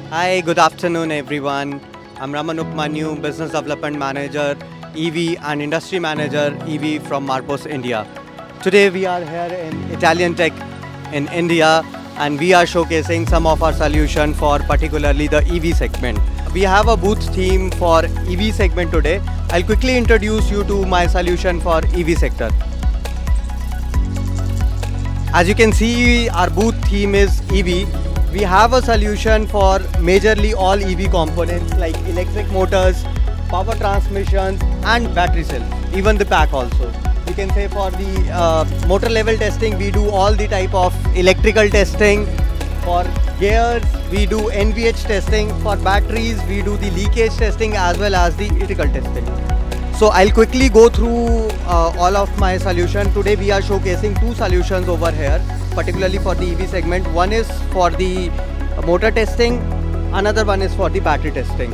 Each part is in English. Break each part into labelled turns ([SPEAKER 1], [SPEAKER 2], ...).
[SPEAKER 1] Hi, good afternoon everyone. I'm Raman Upmanyu, Business Development Manager, EV and Industry Manager, EV from Marposs, India. Today we are here in Italian Tech in India and we are showcasing some of our solution for particularly the EV segment. We have a booth theme for EV segment today. I'll quickly introduce you to my solution for EV sector. As you can see, our booth theme is EV. We have a solution for majorly all EV components like electric motors, power transmissions and battery cells, even the pack also. You can say for the motor level testing, we do all the type of electrical testing. For gears, we do NVH testing. For batteries, we do the leakage testing as well as the electrical testing. So I'll quickly go through all of my solution. Today we are showcasing two solutions over here, particularly for the EV segment. One is for the motor testing, another one is for the battery testing.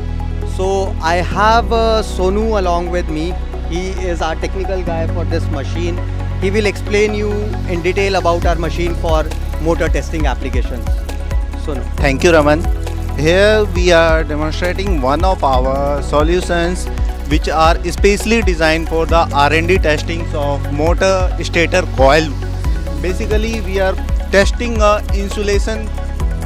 [SPEAKER 1] So I have Sonu along with me. He is our technical guy for this machine. He will explain you in detail about our machine for motor testing applications. Sonu.
[SPEAKER 2] Thank you, Raman. Here we are demonstrating one of our solutions which are specially designed for the R&D testings of motor stator coil. Basically, we are testing insulation,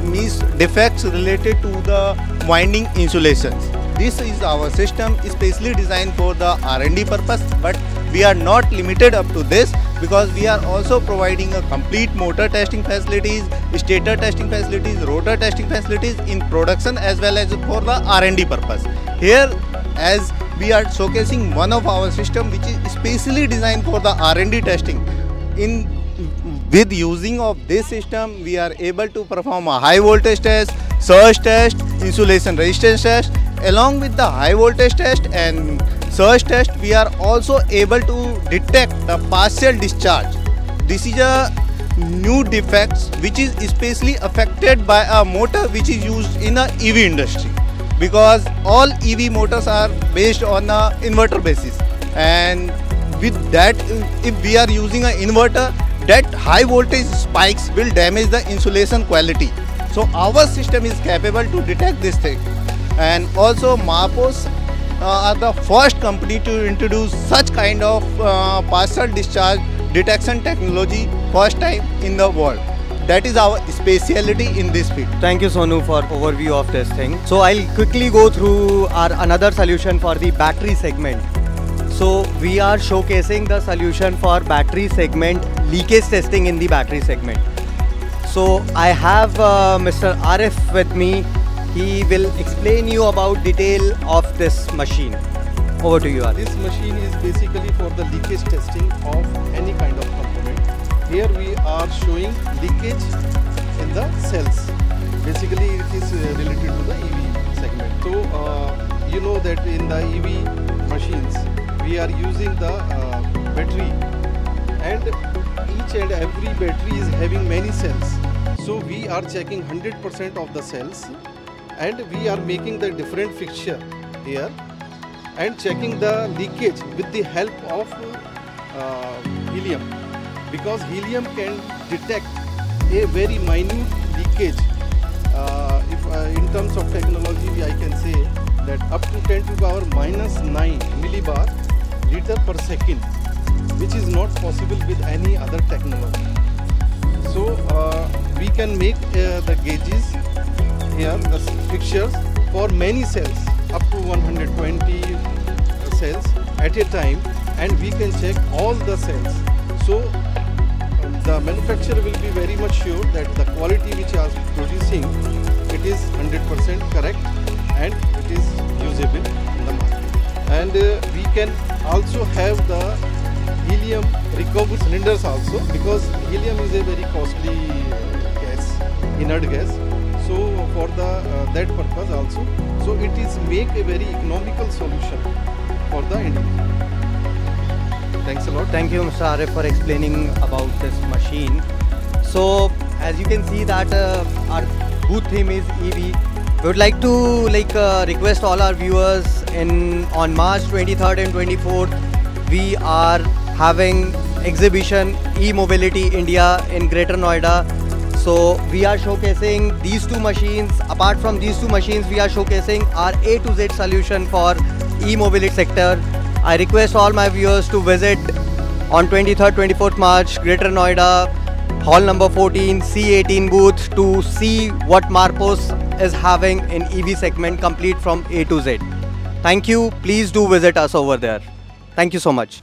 [SPEAKER 2] means defects related to the winding insulations. This is our system specially designed for the R&D purpose, but we are not limited up to this because we are also providing a complete motor testing facilities, stator testing facilities, rotor testing facilities in production as well as for the R&D purpose. Here, as we are showcasing one of our system which is specially designed for the R&D testing. With using of this system, we are able to perform a high voltage test, surge test, insulation resistance test. Along with the high voltage test and surge test, we are also able to detect the partial discharge. This is a new defects which is especially affected by a motor which is used in the EV industry, because all EV motors are based on a inverter basis, and with that, if we are using an inverter, that high voltage spikes will damage the insulation quality. So our system is capable to detect this thing. And also Marposs are the first company to introduce such kind of partial discharge detection technology, first time in the world. That is our speciality in this field.
[SPEAKER 1] Thank you, Sonu, for overview of this thing. So I'll quickly go through our another solution for the battery segment. So we are showcasing the solution for battery segment, leakage testing in the battery segment. So I have Mr. Arif with me. He will explain you about detail of this machine. Over to you, Arif.
[SPEAKER 3] This machine is basically for the leakage testing of any kind of component. Here we are showing leakage in the cells. Basically it is related to the EV segment. So you know that in the EV machines we are using the battery, and each and every battery is having many cells. So we are checking 100% of the cells, and we are making the different fixture here and checking the leakage with the help of helium, because helium can detect a very minute leakage. If in terms of technology, I can say that up to 10 to the power -9 millibar liter per second, which is not possible with any other technology. So we can make the gauges here, the fixtures for many cells, up to 120 cells at a time, and we can check all the cells. So the manufacturer will be very much sure that the quality which are producing, it is 100% correct and it is usable in the market. And we can also have the helium recovery cylinders also, because helium is a very costly gas, inert gas. So for the that purpose also, so it is make a very economical solution for the individual. Thanks a lot.
[SPEAKER 1] Thank you, Mr. Arif, for explaining about this machine. So as you can see that our booth theme is EV. We would like to request all our viewers on March 23rd and 24th, we are having exhibition E-Mobility India in Greater Noida. So we are showcasing these two machines. Apart from these two machines, we are showcasing our A to Z solution for e-mobility sector. I request all my viewers to visit on 23rd, 24th March, Greater Noida, hall number 14, C18 booth to see what Marposs is having in EV segment complete from A to Z. Thank you. Please do visit us over there. Thank you so much.